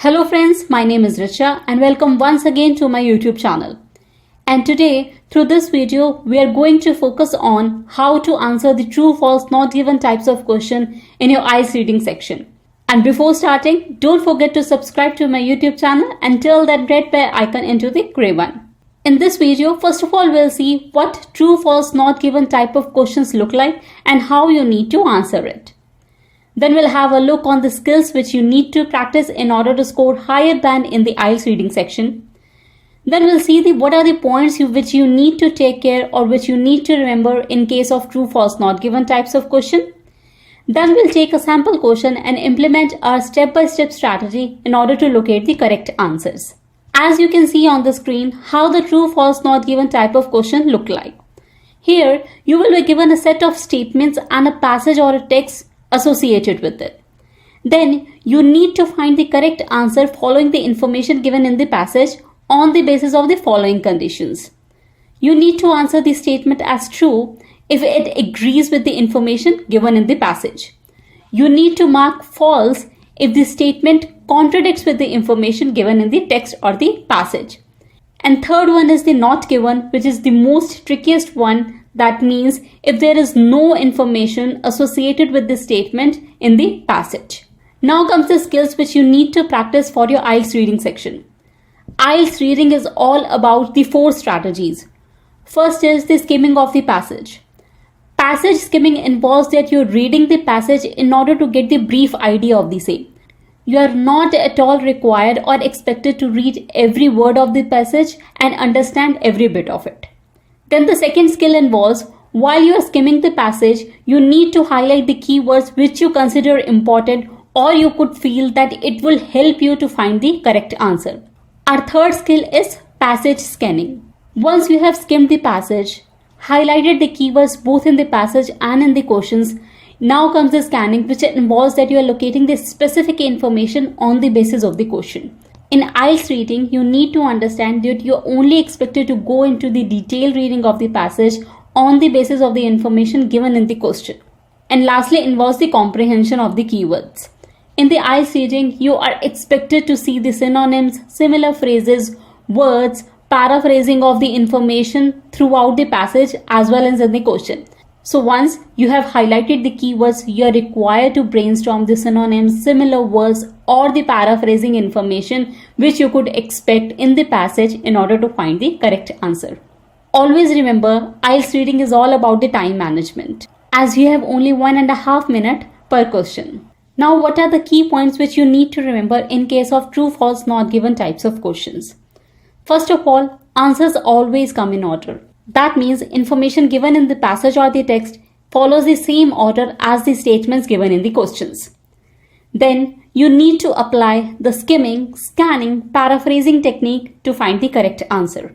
Hello friends, my name is Richa and welcome once again to my YouTube channel. And today, through this video, we are going to focus on how to answer the true, false, not given types of question in your IELTS reading section. And before starting, don't forget to subscribe to my YouTube channel and turn that red bell icon into the grey one. In this video, first of all, we'll see what true, false, not given type of questions look like and how you need to answer it. Then we'll have a look on the skills which you need to practice in order to score higher than in the IELTS reading section. Then we'll see what are the points which you need to take care or which you need to remember in case of true, false, not given types of question. Then we'll take a sample question and implement our step-by-step strategy in order to locate the correct answers. As you can see on the screen, how the true, false, not given type of question look like. Here, you will be given a set of statements and a passage or a text associated with it. Then you need to find the correct answer following the information given in the passage on the basis of the following conditions. You need to answer the statement as true if it agrees with the information given in the passage. You need to mark false if the statement contradicts with the information given in the text or the passage. And third one is the not given, which is the most trickiest one. That means if there is no information associated with the statement in the passage. Now comes the skills which you need to practice for your IELTS reading section. IELTS reading is all about the 4 strategies. First is the skimming of the passage. Passage skimming involves that you're reading the passage in order to get the brief idea of the same. You are not at all required or expected to read every word of the passage and understand every bit of it. Then the second skill involves, while you are skimming the passage, you need to highlight the keywords which you consider important or you could feel that it will help you to find the correct answer. Our third skill is passage scanning. Once you have skimmed the passage, highlighted the keywords both in the passage and in the questions, now comes the scanning, which involves that you are locating the specific information on the basis of the question. In IELTS reading, you need to understand that you are only expected to go into the detailed reading of the passage on the basis of the information given in the question. And lastly, involves the comprehension of the keywords. In the IELTS reading, you are expected to see the synonyms, similar phrases, words, paraphrasing of the information throughout the passage as well as in the question. So once you have highlighted the keywords, you are required to brainstorm the synonyms, similar words or the paraphrasing information which you could expect in the passage in order to find the correct answer. Always remember, IELTS reading is all about the time management, as you have only 1.5 minutes per question. Now what are the key points which you need to remember in case of true, false, not given types of questions? First of all, answers always come in order. That means information given in the passage or the text follows the same order as the statements given in the questions. Then you need to apply the skimming, scanning, paraphrasing technique to find the correct answer.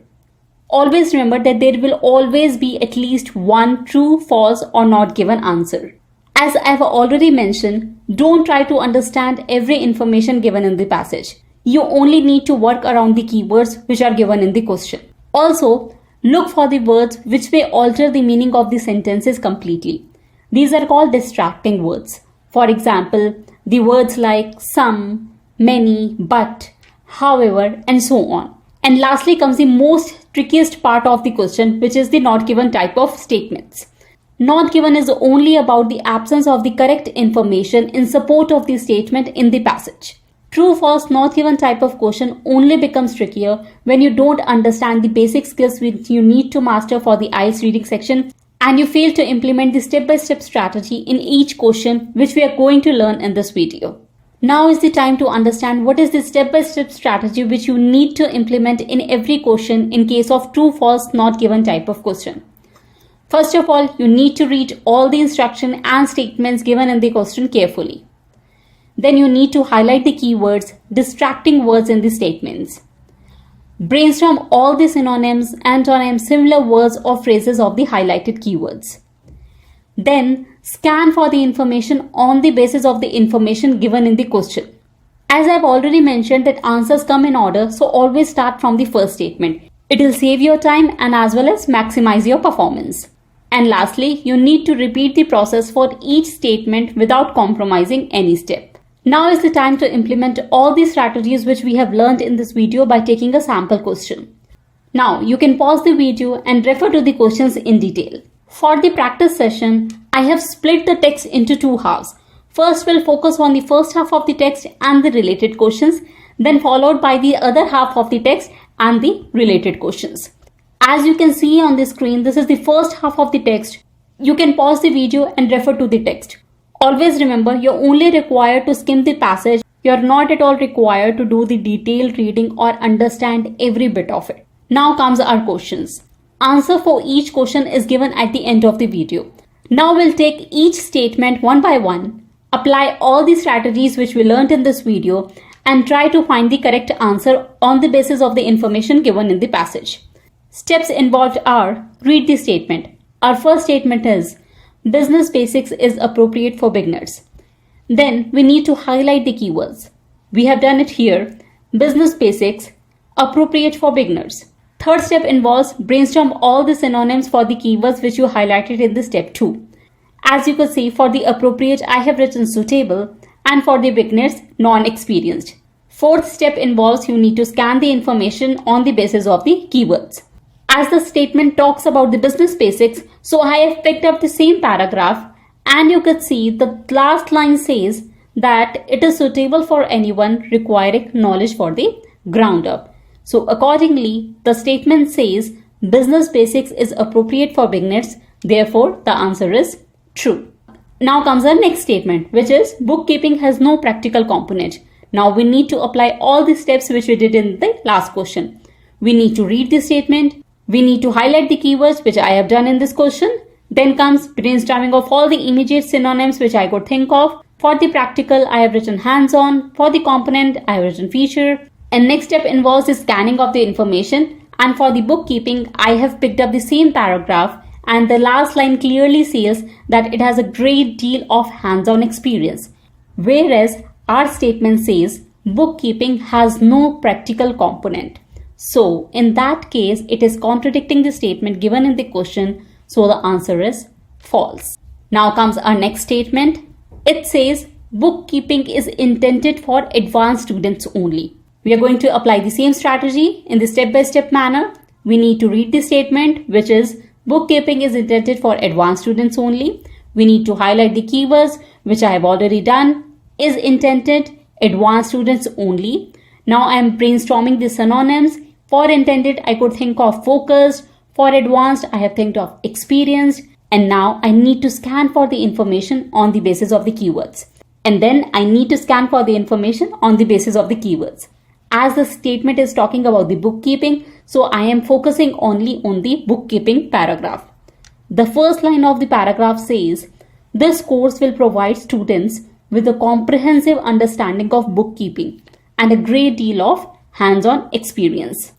Always remember that there will always be at least one true, false or not given answer. As I have already mentioned, don't try to understand every information given in the passage. You only need to work around the keywords which are given in the question. Also, look for the words which may alter the meaning of the sentences completely. These are called distracting words. For example, the words like some, many, but, however, and so on. And lastly comes the most trickiest part of the question, which is the not given type of statements. Not given is only about the absence of the correct information in support of the statement in the passage. True, false, not given type of question only becomes trickier when you don't understand the basic skills which you need to master for the IELTS reading section and you fail to implement the step-by-step strategy in each question which we are going to learn in this video. Now is the time to understand what is the step-by-step strategy which you need to implement in every question in case of true, false, not given type of question. First of all, you need to read all the instruction and statements given in the question carefully. Then you need to highlight the keywords, distracting words in the statements. Brainstorm all the synonyms, antonyms, similar words or phrases of the highlighted keywords. Then scan for the information on the basis of the information given in the question. As I've already mentioned that answers come in order, so always start from the first statement. It will save your time and as well as maximize your performance. And lastly, you need to repeat the process for each statement without compromising any step. Now is the time to implement all the strategies which we have learned in this video by taking a sample question. Now you can pause the video and refer to the questions in detail. For the practice session, I have split the text into two halves. First, we'll focus on the first half of the text and the related questions, then followed by the other half of the text and the related questions. As you can see on the screen, this is the first half of the text. You can pause the video and refer to the text. Always remember, you're only required to skim the passage. You're not at all required to do the detailed reading or understand every bit of it. Now comes our questions. Answer for each question is given at the end of the video. Now we'll take each statement one by one, apply all the strategies which we learned in this video, and try to find the correct answer on the basis of the information given in the passage. Steps involved are: read the statement. Our first statement is, business basics is appropriate for beginners. Then we need to highlight the keywords. We have done it here. Business basics, appropriate for beginners. Third step involves brainstorm all the synonyms for the keywords which you highlighted in the step 2. As you could see, for the appropriate, I have written suitable, and for the beginners, non-experienced. Fourth step involves you need to scan the information on the basis of the keywords. As the statement talks about the business basics, so I have picked up the same paragraph, and you could see the last line says that it is suitable for anyone requiring knowledge for the ground up. So accordingly, the statement says business basics is appropriate for beginners. Therefore, the answer is true. Now comes our next statement, which is bookkeeping has no practical component. Now we need to apply all the steps which we did in the last question. We need to read the statement. We need to highlight the keywords which I have done in this question. Then comes brainstorming of all the immediate synonyms which I could think of. For the practical, I have written hands-on. For the component, I have written feature. And next step involves the scanning of the information. And for the bookkeeping, I have picked up the same paragraph, and the last line clearly says that it has a great deal of hands-on experience. Whereas our statement says bookkeeping has no practical component. So in that case, it is contradicting the statement given in the question. So the answer is false. Now comes our next statement. It says bookkeeping is intended for advanced students only. We are going to apply the same strategy in the step-by-step manner. We need to read the statement, which is bookkeeping is intended for advanced students only. We need to highlight the keywords, which I have already done. Is intended, advanced students only. Now I am brainstorming the synonyms. For intended, I could think of focused. For advanced, I have think of experienced. And now I need to scan for the information on the basis of the keywords. And then I need to scan for the information on the basis of the keywords. As the statement is talking about the bookkeeping, so I am focusing only on the bookkeeping paragraph. The first line of the paragraph says, this course will provide students with a comprehensive understanding of bookkeeping and a great deal of hands-on experience.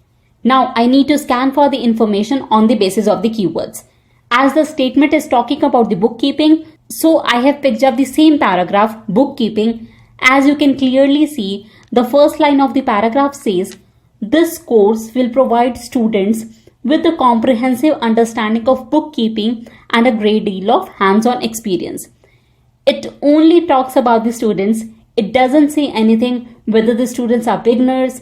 Now I need to scan for the information on the basis of the keywords. As the statement is talking about the bookkeeping, so I have picked up the same paragraph, bookkeeping. As you can clearly see, the first line of the paragraph says, this course will provide students with a comprehensive understanding of bookkeeping and a great deal of hands-on experience. It only talks about the students. It doesn't say anything whether the students are beginners,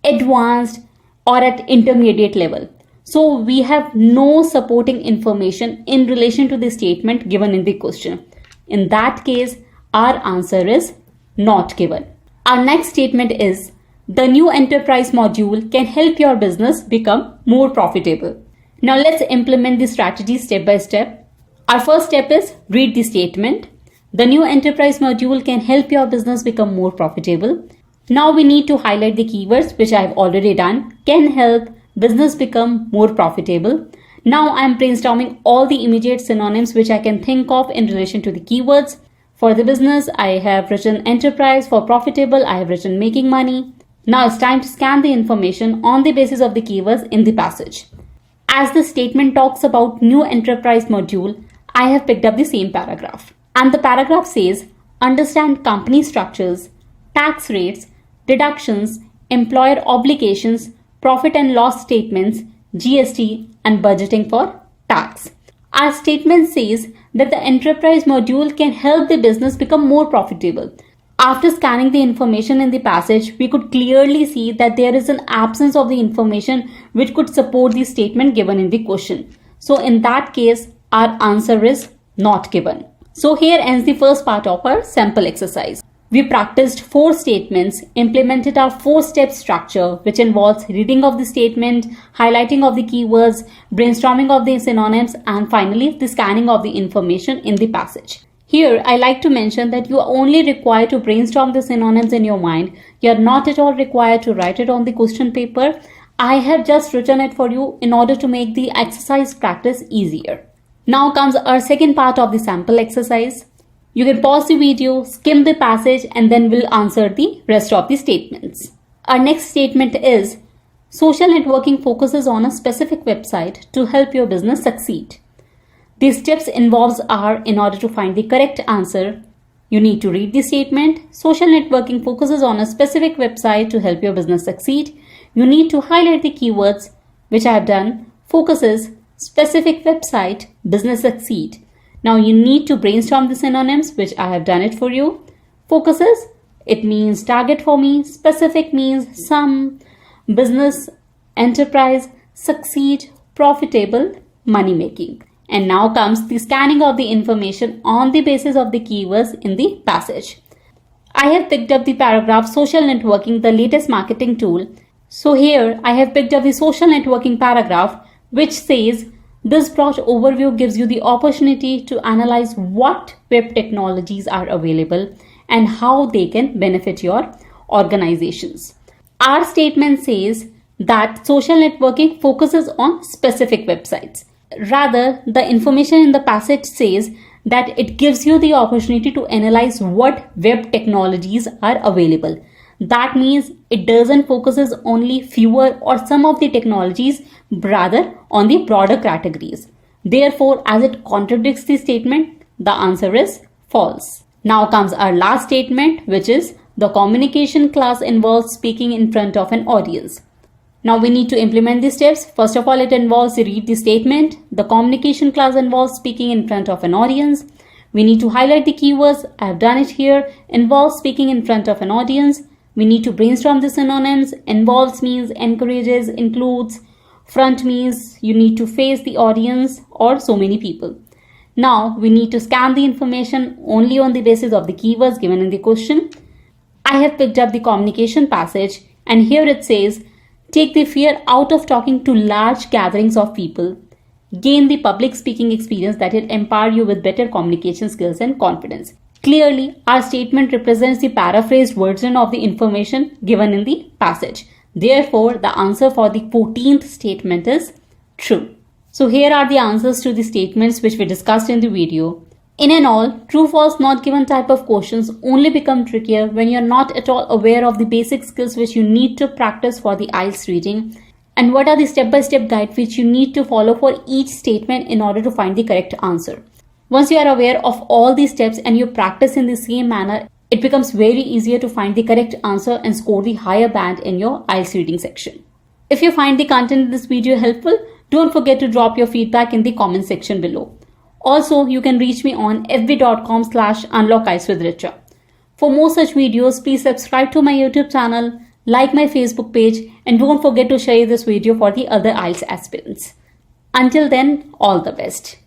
advanced, or at intermediate level. So we have no supporting information in relation to the statement given in the question. In that case, our answer is not given. Our next statement is, the new enterprise module can help your business become more profitable. Now let's implement the strategy step by step. Our first step is read the statement. The new enterprise module can help your business become more profitable. Now we need to highlight the keywords which I have already done. Can help business become more profitable. Now I am brainstorming all the immediate synonyms which I can think of in relation to the keywords. For the business, I have written enterprise. For profitable, I have written making money. Now it's time to scan the information on the basis of the keywords in the passage. As the statement talks about new enterprise module, I have picked up the same paragraph. And the paragraph says, understand company structures, tax rates, deductions, employer obligations, profit and loss statements, GST, and budgeting for tax. Our statement says that the enterprise module can help the business become more profitable. After scanning the information in the passage, we could clearly see that there is an absence of the information which could support the statement given in the question. So in that case, our answer is not given. So here ends the first part of our sample exercise. We practiced 4 statements, implemented our 4-step structure, which involves reading of the statement, highlighting of the keywords, brainstorming of the synonyms, and finally the scanning of the information in the passage. Here, I like to mention that you are only required to brainstorm the synonyms in your mind. You are not at all required to write it on the question paper. I have just written it for you in order to make the exercise practice easier. Now comes our second part of the sample exercise. You can pause the video, skim the passage, and then we'll answer the rest of the statements. Our next statement is, social networking focuses on a specific website to help your business succeed. The steps involved are, in order to find the correct answer, you need to read the statement. Social networking focuses on a specific website to help your business succeed. You need to highlight the keywords, which I have done. Focuses, specific website, business succeed. Now you need to brainstorm the synonyms, which I have done it for you. Focuses, it means target for me. Specific means some, business, enterprise, succeed, profitable, money making. And now comes the scanning of the information on the basis of the keywords in the passage. I have picked up the paragraph social networking, the latest marketing tool. So here I have picked up the social networking paragraph, which says, this broad overview gives you the opportunity to analyze what web technologies are available and how they can benefit your organizations. Our statement says that social networking focuses on specific websites. Rather, the information in the passage says that it gives you the opportunity to analyze what web technologies are available. That means it doesn't focuses only fewer or some of the technologies, rather on the broader categories. Therefore, as it contradicts the statement, the answer is false. Now comes our last statement, which is the communication class involves speaking in front of an audience. Now we need to implement the steps. First of all, it involves read the statement. The communication class involves speaking in front of an audience. We need to highlight the keywords. I have done it here. Involves speaking in front of an audience. We need to brainstorm the synonyms. Involves means encourages, includes. Front means you need to face the audience or so many people. Now we need to scan the information only on the basis of the keywords given in the question. I have picked up the communication passage, and here it says, take the fear out of talking to large gatherings of people. Gain the public speaking experience that will empower you with better communication skills and confidence. Clearly, our statement represents the paraphrased version of the information given in the passage. Therefore, the answer for the 14th statement is true. So here are the answers to the statements which we discussed in the video. In and all, true-false not given type of questions only become trickier when you're not at all aware of the basic skills which you need to practice for the IELTS reading, and what are the step-by-step guide which you need to follow for each statement in order to find the correct answer. Once you are aware of all these steps and you practice in the same manner, it becomes very easier to find the correct answer and score the higher band in your IELTS reading section. If you find the content in this video helpful, don't forget to drop your feedback in the comment section below. Also, you can reach me on fb.com/unlockieltswithricha. For more such videos, please subscribe to my YouTube channel, like my Facebook page, and don't forget to share this video for the other IELTS aspirants. Until then, all the best.